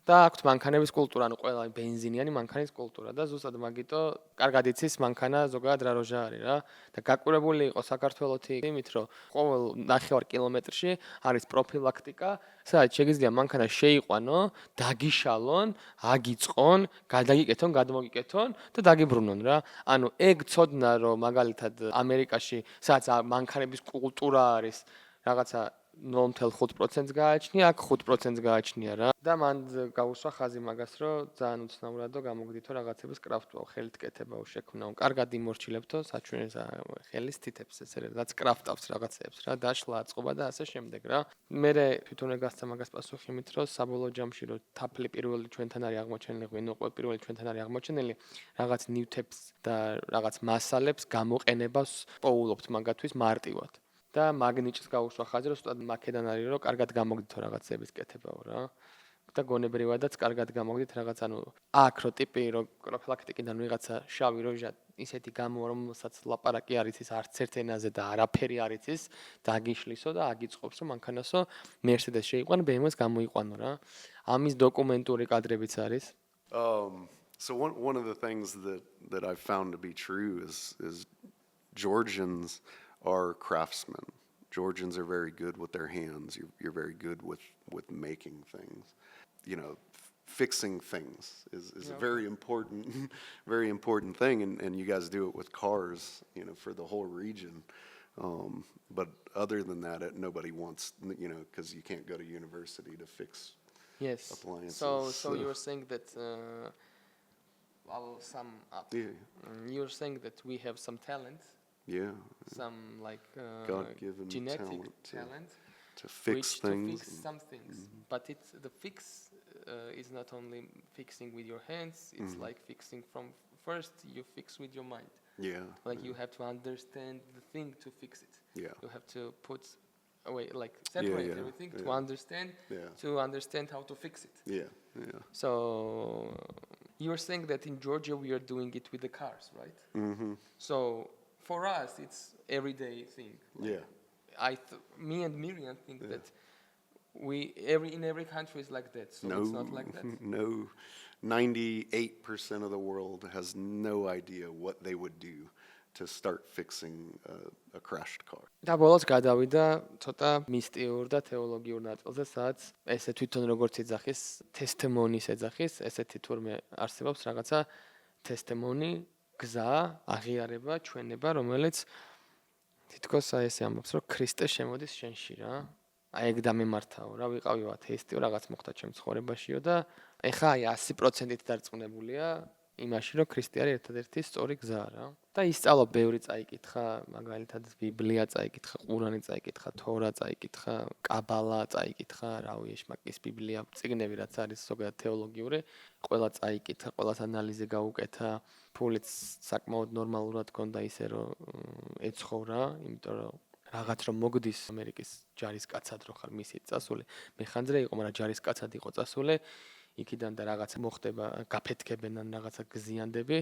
და აქვს მანქანების კულტურა, ანუ ყველა ბენზინიანი მანქანის კულტურა და ზუსტად მაგიტო კარგად იცის მანქანა ზოგადად რა როჟა არის რა. და გაკვირვებული იყო საქართველოთი იმით, რომ ყოველ 9 კილომეტრში არის პროფილაქტიკა, სადაც შეგიძლია მანქანა შეიყვანო, დაგიშალონ, აგიწყონ, გადაგიკეთონ, გადმოგიკეთონ და დაგიბრუნონ რა. ანუ ეგ ცოდნა, რომ მაგალითად ამერიკაში სადაც მანქანების კულტურა არის რაღაცა 0.5%-ს გააჩნია, აქ 5%-ს გააჩნია რა. და მან გაუსვა ხაზი მაგას, რომ ძალიან უცნაურადო გამოგდითო რაღაცების კრაფტვაო, ხელით კეთებაო შექმნაო. კარგად იმორჩილებთო საჩვენეს ხელის თითებს ესე რაც კრაფტავს რაღაცებს რა, დაშლა, აწყობა და ასე შემდეგ რა. მე თვითონ გასცა მაგას პასუხი იმით, რომ საბოლოო ჯამში რომ თაფლი პირველი ჩვენთან არის აღმოჩენილი, ღვინო პირველი ჩვენთან არის აღმოჩენილი, რაღაც ნივთებს და რაღაც მასალებს გამოყენებას პოულობთ მაგათვის მარტივად. და მაგნიჭს გაუსვა ხაზი, რომ სწორად მაქედან არის, რომ კარგად გამოგდითო რაღაცების კეთებაო რა. და გონებრივადაც კარგად გამოგდით რაღაც, ანუ აქ რო ტიპი რო პროფილაქტიკიდან ვიღაცა შავი როჟა ისეთი გამო, რომელსაც ლაპარაკი არ იცის არც ერთ ენაზე და არაფერი არ იცის, დაგიშლისო და აგიწყობს, რომ მანქანასო Mercedes შეიყვან, BMW-ს გამოიყვანო რა. ამის დოკუმენტური კადრებიც არის. So one of the things that I've found to be true is Georgians are craftsmen. Georgians are very good with their hands. You're very good with making things. Fixing things is a very important thing, and you guys do it with cars, for the whole region. But other than that, nobody wants, because you can't go to university to fix Yes. appliances. So you're saying that I'll sum up. Yeah. You're saying that we have some talent. Yeah. Some like God-given genetic talent to fix things. To fix some things. But the fix is not only fixing with your hands, it's like fixing from first you fix with your mind. Yeah. Like you have to understand the thing to fix it. Yeah. You have to put away, like separate everything to understand, to understand how to fix it. Yeah. So you're saying that in Georgia we are doing it with the cars, right? Mm-hmm. So for us, it's everyday thing. Like, me and Miriam think that in every country is like that. So it's not like that. No, 98% of the world has no idea what they would do to start fixing a crashed car. და ბოლოს გადავიდა ცოტა მისტიურ და თეოლოგიურ ნაწილზე, სადაც ესე თვითონ როგორც ეძახის, testimonies ეძახის, ესეთი თურმე არსებობს რაღაცა testimony, გზა, აღიარება, ჩვენება, რომელიც თითქოს ესე ამბობს, რომ ქრისტე შემოდის შენში რა. აი ეგ დამემართაო რა, ვიყავიო ათეისტი, რაღაც მოხდა ჩემ ცხოვრებაშიო და ეხა აი 100%-ით დარწმუნებულია იმაში, რომ ქრისტე არის ერთადერთი სწორი გზა რა. და ისწავლო ბევრი წაიკითხა, მაგალითად ბიბლია წაიკითხა, ყურანი წაიკითხა, თორა წაიკითხა, კაბალა წაიკითხა, რავი, ეშმაკის ბიბლია, წიგნები რაც არის ზოგადად თეოლოგიური, ყველა წაიკითხა, ყველას ანალიზი გაუკეთა, ფულიც საკმაოდ ნორმალურად გონდა ისე რომ ეცხოვრა, იმიტომ რომ რაღაც რომ მოგდის ამერიკის ჯარისკაცად რო ხარ მისი წასული, მე ხანძრე იყო, მაგრამ ჯარისკაცად იყო წასული. იქიდან და რაღაცა მოხდება, გაფეთქებენ ან რაღაცა გზიანდები,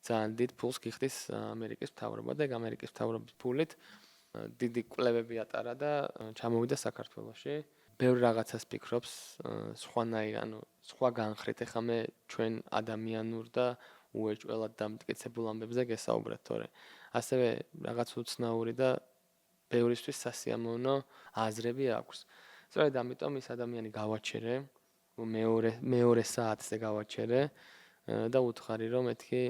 ძალიან დიდ ფულს გიხდის ამერიკის მთავრობა და ამერიკის მთავრობის ფულით დიდი კვლევები ატარა და ჩამოვიდა საქართველოში. ბევრი რაღაცას ფიქრობს, სხვანაირ, ანუ სხვა განხრით, ეხლა მე ჩვენ ადამიანურ და უეჭველად დამტკიცებულ ამბებზე გესაუბრეთ, თორე ასევე რაღაც უცნაური და ბევრისთვის სასიამოვნო აზრები აქვს. სწორედ ამიტომ ის ადამიანი გავაჩერე მეორე საათზე გავაჩერე და უთხარი რომ მეთქი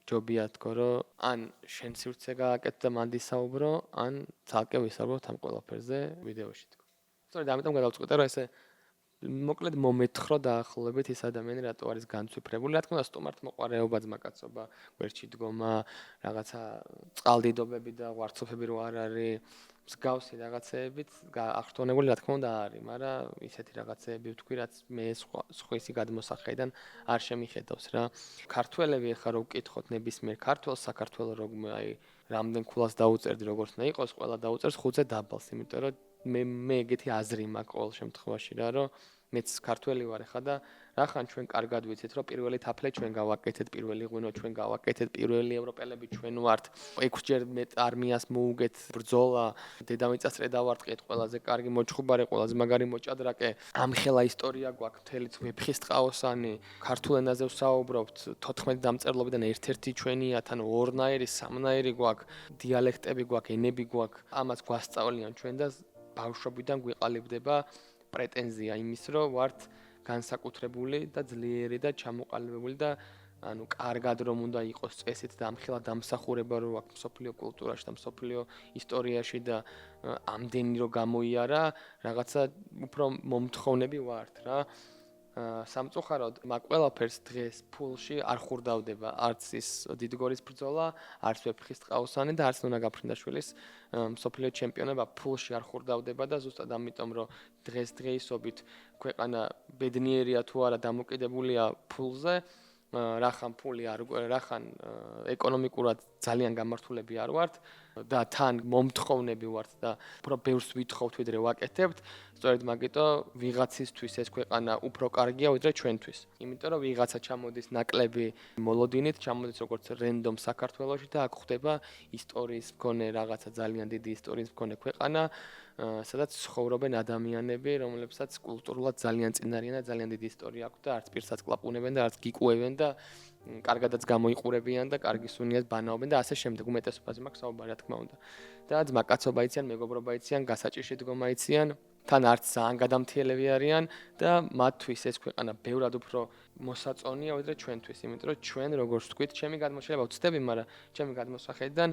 ჯობია თქო რომ ან შენ სივრცე გააკეთე და მან დისაუბრო, ან ცალკე ვისაუბროთ ამ ყველაფერზე ვიდეოში თქო. სწორედ ამიტომ გადავწყვიტე რომ ესე მოკლედ მომეთხრო დაახლოებით ის ადამიანი რატო არის განცვიფრებული. რა თქმა უნდა, სტუმართმოყვარეობა, ძმაკაცობა, გვერდში დგომა, რაღაცა წყალდიდობები და ვარცოფები რო არ არის, მსგავსი რაღაცეებით აღშტონებული რა თქმა უნდა არის, მაგრამ ისეთი რაღაცეები ვთქვი, რაც მე სხვისი გადმოსახედიდან არ შემიხედავს რა. ქართველები ახლა რო ვკითხოთ ნებისმიერ ქართველს, საქართველოს რო აი რამდენ ქულას დაუწერდი, როგორც უნდა იყოს, ყველა დაუწერს 5-ზე დაბალს, იმიტომ რომ მე ეგეთი აზრი მაქვს ყოველ შემთხვევაში რა, რომ მეც ქართველი ვარ ხა და რახან ჩვენ კარგად ვიცით, რომ პირველი თაფლე ჩვენ გავაკეთეთ, პირველი ღვინო ჩვენ გავაკეთეთ, პირველი ევროპელები ჩვენ ვართ. 6-ჯერ მეტ არმიას მოუგეთ ბრძოლა, დედამიწას წრედავარტყეთ, ყველაზე კარგი მოჩხუბარე, ყველაზე მაგარი მოჭადრაკე. ამხელა ისტორია გვაქვს, მთელიც ვეფხისტ ყაოსანი, ქართულ ენაზე ვსაუბრობთ, 14 დამწერლობიდან ერთ-ერთი ჩვენია, თან ორნაირი, სამნაირი გვაქვს, დიალექტები გვაქვს, ენები გვაქვს. ამას გვასწავლიან ჩვენ და ბავშვობიდან გვიყალიბდება პრეტენზია იმის, რომ ვართ განსაკუთრებული და ძლიერი და ჩამოყალიბებული და ანუ კარგად რომ უნდა იყოს წესით და ამხელა დამსახურება რო აქვს მსოფლიო კულტურაში და მსოფლიო ისტორიაში და ამდენი რო გამოიარა, რაღაცა უფრო მომთხოვნები ვართ რა. სამწუხაროდ მაგ ყველაფერს დღეს ფულში არ ხურდავდება არც ის დიდგორის ბრძოლა, არც ვეფხისტ ყაოსანი და არც ნონა გაფრინდაშვილის მსოფლიო ჩემპიონობა ფულში არ ხურდავდება და ზუსტად ამიტომ რომ დღესდღეობით ქვეყანა ბედნიერია თუ არა დამოკიდებულია ფულზე, რახან ფული არ რახან ეკონომიკურად ძალიან გამართულები არ ვართ და თან მომთხოვნები ვართ და უფრო ბევრს ვითხოვთ ვიდრე ვაკეთებთ, სწორედ მაგიტომ ვიღაცისთვის ეს ქვეყანა უფრო კარგია ვიდრე ჩვენთვის. იმიტომ რომ ვიღაცა ჩამოდის ნაკლები მოლოდინით, ჩამოდის როგორც რენდომ საქართველოში და აქ ხდება ისტორიის მქონე რაღაცა ძალიან დიდი ისტორიის მქონე ქვეყანა, სადაც ცხოვრობენ ადამიანები, რომლებსაც კულტურულად ძალიან წინ არიან და ძალიან დიდი ისტორია აქვს და არც პირსაც კლაპუნებენ და არც გიკუევენ და კარგადაც გამოიყურებიან და კარგი სუნიას ბანაობენ და ასე შემდეგ. უმეტესობაზე მაქვს საუბარი, რა თქმა უნდა. და ძმაკაცობა იციან, მეგობრობა იციან, გასაჭირში დგომა იციან, თან არც ძალიან გადამთიელები არიან და მათთვის ეს ქვეყანა ბევრად უფრო მოსაწონია ვიდრე ჩვენთვის, იმიტომ რომ ჩვენ როგორც ვთქვით, ჩემი გადმოშლება ვწდები, მაგრამ ჩემი გადმოსახედიდან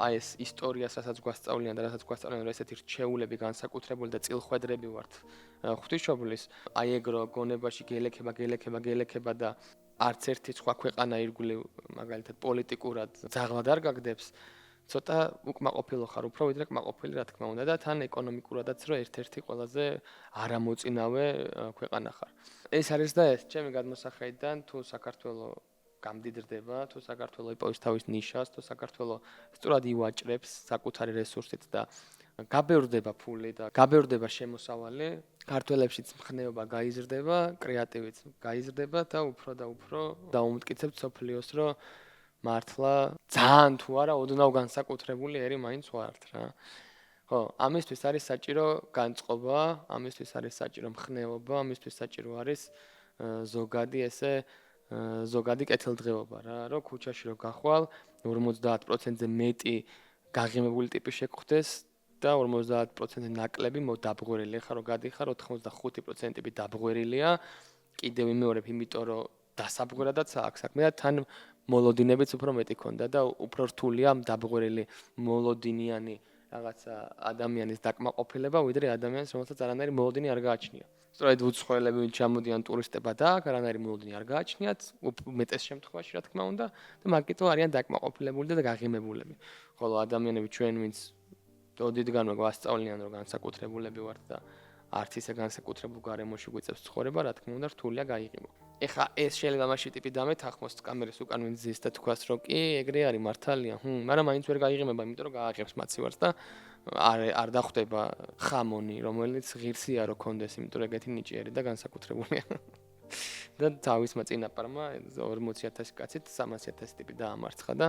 აი ეს ისტორია, რასაც გვასწავლიან და რასაც გვასწავლიან, რომ ესეთი რჩეულები განსაკუთრებული და წილხვედრები ვართ ღვთისმშობლის, აი ეგრო გონებაში გელექება და არც ერთი სხვა ქვეყანა ირგვლივ მაგალითად პოლიტიკურად ძაღლად არ გაგდებს, ცოტა უკმაყოფილო ხარ უფრო ვიდრე კმაყოფილი რა თქმა უნდა და თან ეკონომიკურადაც რომ ერთ-ერთი ყველაზე არამოწინავე ქვეყანა ხარ. ეს არის და ეს ჩემი გადმოსახედიდან თუ საქართველო გამდიდრდება, თუ საქართველო იპოვის თავის ნიშას, თუ საქართველო სწორად ივაჭრებს საკუთარი რესურსით და გაბევრდება ფული და გაბევრდება შემოსავალი, ქართველებშიც მხნეობა გაიზრდება, კრეატივიც გაიზრდება და უფრო დაუმტკიცებთ სოფლიოს, რომ მართლა ძალიან თუ არა ოდნავ განსაკუთრებული ერი მაინც ვართ რა. ხო, ამისთვის არის საჭირო განწყობა, ამისთვის არის საჭირო მხნეობა, ამისთვის საჭირო არის ზოგადი კეთილდღეობა რა, რომ ქუჩაში რო გახვალ 50%-ზე მეტი გაღიმებული ტიპი შეგხვდეს და 50% ნაკლები დაბღვერილი. ხა რო გადიხარ 85%-ები დაბღვერილია. კიდევ იმეორებ, იმიტომ რომ დასაბღვერადაც აქვს საქმე და თან მოლოდინებიც უფრო მეტი ქონდა და უფრო რთულია დაბღვერილი მოლოდინიანი რაღაცა ადამიანის დაკმაყოფილება ვიდრე ადამიანის, რომელსაც არანაირი მოლოდინი არ გააჩნია. სწორედ უცხოელები ჩამოდიან ტურისტებად და არანაირი მოლოდინი არ გააჩნიათ, უმეტეს შემთხვევაში რა თქმა უნდა და მაგიტო არიან დაკმაყოფილებული და გაღიმებულები. ხოლო ადამიანები ჩვენ ვინც დოდიდგანვე გვასწავლიან რომ განსაკუთრებულები ვართ და არც ისე განსაკუთრებულ გარემოში გვიწევს ცხოვრება, რა თქმა უნდა რთულია გაიღიმო. ეხა ეს შეიძლება მაშინ ტიპი დამეთახმოს კამერის უკან ვინ ზის და თქვას რომ კი ეგრე არის მართალია, მაგრამ მაინც ვერ გაიღიმება, იმიტომ რომ გააღებს მაცივარს და არ დახვდება ხამონი, რომელიც ღირსია რო კონდეს, იმიტომ რომ ეგეთი ნიჭიერი და განსაკუთრებულია. და თავისმა წინაპარმა 40,000 კაცით 300,000 ტიპი დაამარცხა და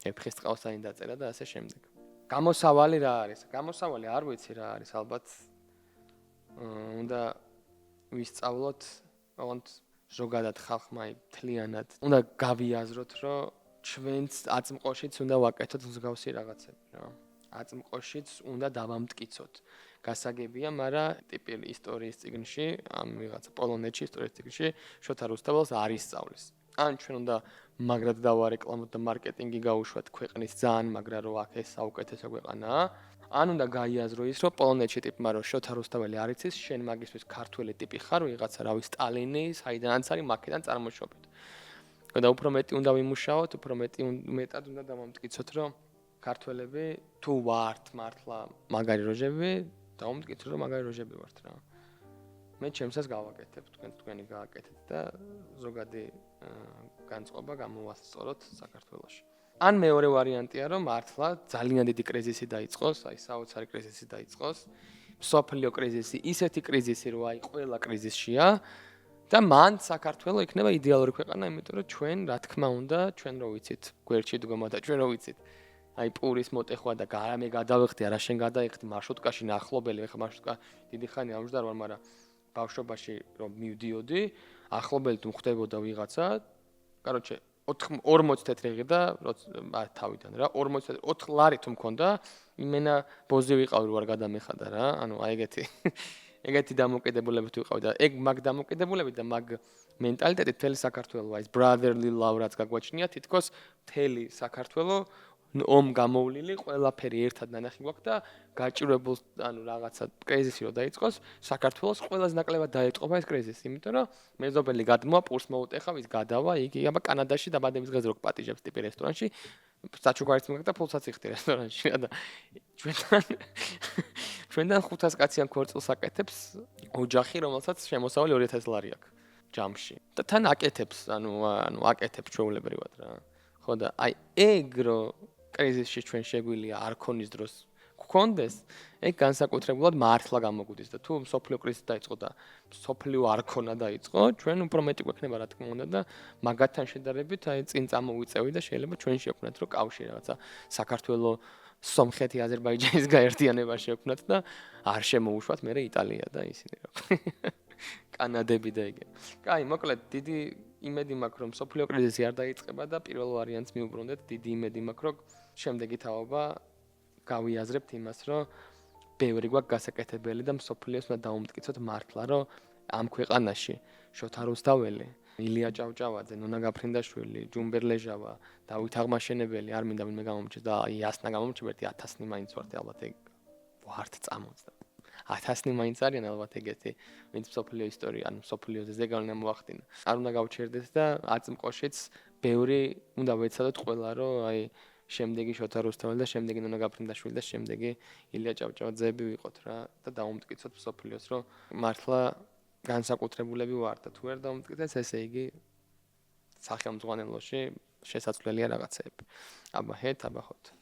ეფხისტ ყაოსანი დაწერა და ასე შემდეგ. გამოსავალი რა არის? გამოსავალი არ ვიცი რა არის, ალბათ უნდა ვისწავლოთ, ოღონდ ზოგადად ხალხმა მთლიანად უნდა გავიაზროთ, რომ ჩვენც აწმყოშიც უნდა ვაკეთოთ მსგავსი რაღაცები რა. აწმყოშიც უნდა დავამტკიცოთ. გასაგებია, მაგრამ ტიპი ისტორიის წიგნში, ამ ვიღაცა პოლონეთში ისტორიის წიგნში შოთა რუსთაველს არ ისწავლის. ან ჩვენ უნდა მაგრად დავარეკლამოთ და მარკეტინგი გაუშვათ ქვეყნის ძალიან მაგრა რომ აქ ეს საუკეთესო ქვეყანაა. ან უნდა გაიაზრო ის, რომ პოლონეთში ტიპმა რომ შოთა რუსთაველი არ იცის, შენ მაგისთვის ქართველი ტიპი ხარ, ვიღაცა რავი სტალინი, საიდანაც არის, მაქედან წარმოშობით. და უფრო მეტი უნდა ვიმუშაოთ, უფრო მეტად უნდა დამამტკიცოთ, რომ ქართველები თუ ვართ მართლა მაგარი როჟები, დავამტკიცოთ, რომ მაგარი როჟები ვართ რა. მე ჩემსაც გავაკეთებ, თქვენი გააკეთეთ და ზოგადი განწყობა გამოვასწოროთ საქართველოში. ან მეორე ვარიანტია, რომ მართლა ძალიან დიდი კრიზისი დაიწყოს, აი საოცარი კრიზისი დაიწყოს, მსოფლიო კრიზისი, ისეთი კრიზისი, რომ აი ყველა კრიზისშია და მან საქართველო იქნება იდეალური ქვეყანა, იმიტომ რომ ჩვენ, რა თქმა უნდა, ჩვენ რო ვიცით, გვერდში დგომა და ჩვენ რო ვიცით, აი პურის მოტეხვა და გარამე გადავიხდი, არა შენ გადაიხდი მარშრუტკაში ნახლობელი, ეხლა მარშრუტკა დიდი ხანია ამჟდარ ვარ, მაგრამ ბავშვობაში რომ მივდიოდი, ახლობელი თუ ხდებოდა ვიღაცა, короче 40 თეთრი და თავიდან რა 40 4 ლარი თუ მქონდა იმენა ბოზი ვიყავი რო არ გადამეხადა რა ანუ აი ეგეთი დამოკიდებულებით ვიყავი და ეგ მაგ დამოკიდებულებით და მაგ მენტალიტეტი თელი საქართველოს ის brotherly love რაც გაგვაჩნია თითქოს თელი საქართველოს ომ გამოვლილი ყველაფერი ერთად ნანახი გვაქვს და გაჭირებულ ანუ რაღაცა კრიზისი რო დაიწყოს საქართველოს ყველაზე ნაკლებად დაეწყობა ეს კრიზისი იმიტომ რომ მეზობელი გადმოა პურს მოუტეხა ვის გადავა იგი აბა კანადაში დაბადების დღეს რო პატიჟებს ტიპი რესტორანში საჩუქარიც მოგდა და ფულსაც იხდი რესტორანში და ჩვენთან 500 კაციან ქორწილს აკეთებს ოჯახი რომელსაც შემოსავალი 2000 ლარი აქვს ჯამში და თან აკეთებს ანუ აკეთებს ჩვეულებრივად რა ხო და აი ეგ რო კრიზისში ჩვენ შეგვილია არ ქონის დროს გქონდეს, ეგ განსაკუთრებულად მართლა გამოგვდის და თუ სოფლიო კრიზისი დაიწყო და სოფლიო არ ქონა დაიწყო, ჩვენ უფრო მეტი გვექნება რა თქმა უნდა და მაგათთან შედარებით აი წინ წამოვიწევი და შეიძლება ჩვენ შევქმნათ რომ კავშირი რაღაცა საქართველოს სომხეთი აზერბაიჯანის გაერთიანებაში შევქმნათ და არ შემოუშვათ მე იტალია და ისინი რა. კანადები და ეგ. კაი, მოკლედ დიდი იმედი მაქვს რომ სოფლიო კრიზისი არ დაიწყება და პირველ ვარიანტს მიუბრუნდეთ, დიდი იმედი მაქვს რომ შემდეგი თაობა გავიაზრებთ იმას, რომ ბევრი გვაქვს გასაკეთებელი და მსოფლიოს უნდა დაუმტკიცოთ მართლა, რომ ამ ქვეყანაში შოთა რუსთაველი, ილია ჭავჭავაძე, ნონა გაფრინდაშვილი, ჯუმბერ ლეჟავა, დავით აღმაშენებელი, არ მინდა ვინმე გამომჩეს და იასნა გამომჩება 1000-ნი მაინც ვართ ალბათ ეგ ვართ წამოწდა. 1000-ნი მაინც არიან ალბათ ეგეთი, ვინც მსოფლიო ისტორია, ანუ მსოფლიოზე ზეგავლენა მოახდინა. არ უნდა გავჩერდეთ და აწმყოშიც ბევრი უნდა ვეცადოთ ყველა, რომ აი შემდეგი შოთა რუსთაველი და შემდეგი ნონა გაფრინდაშვილი და შემდეგი ილია ჭავჭავაძეები ვიყოთ რა და დაუმტკიცოთ მსოფლიოს რომ მართლა განსაკუთრებულები ვართ და თუ არ დაუმტკიცეთ ესე იგი სახელმძღვანელოში შესაძლებელია რაღაცეები. აბა ჰეთ, აბა ხოთ.